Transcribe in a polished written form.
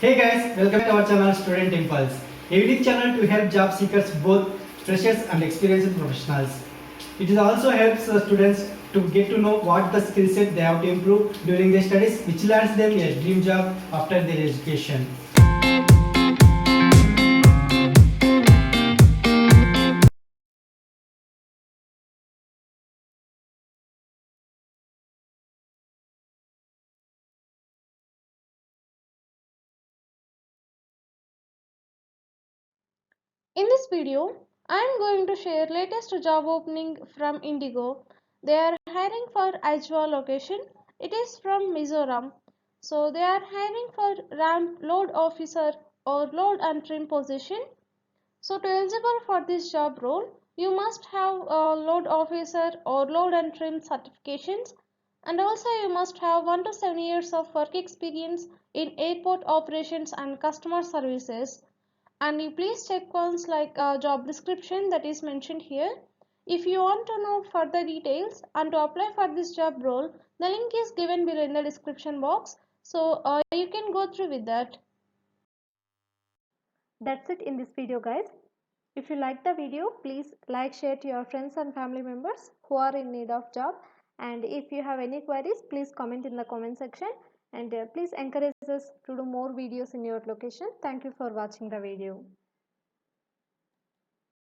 Hey guys, welcome to our channel Student Impulse, a unique channel to help job seekers, both freshers and experienced professionals. It also helps students to get to know what the skill set they have to improve during their studies, which lands them a dream job after their education. In this video, I am going to share latest job opening from IndiGo. They are hiring for aizawl location. It is from Mizoram. So they are hiring for ramp load officer or load and trim position. So to eligible for this job role, you must have a load officer or load and trim certifications, and also you must have 1 to 7 years of work experience in airport operations and customer services. And you please check once like job description that is mentioned here. If you want to know further details and to apply for this job role, the link is given below in the description box, so you can go through with that. That's it in this video, guys. If you like the video, please like, share to your friends and family members who are in need of job. And if you have any queries, please comment in the comment section, and please encourage us to do more videos in your location. Thank you for watching the video.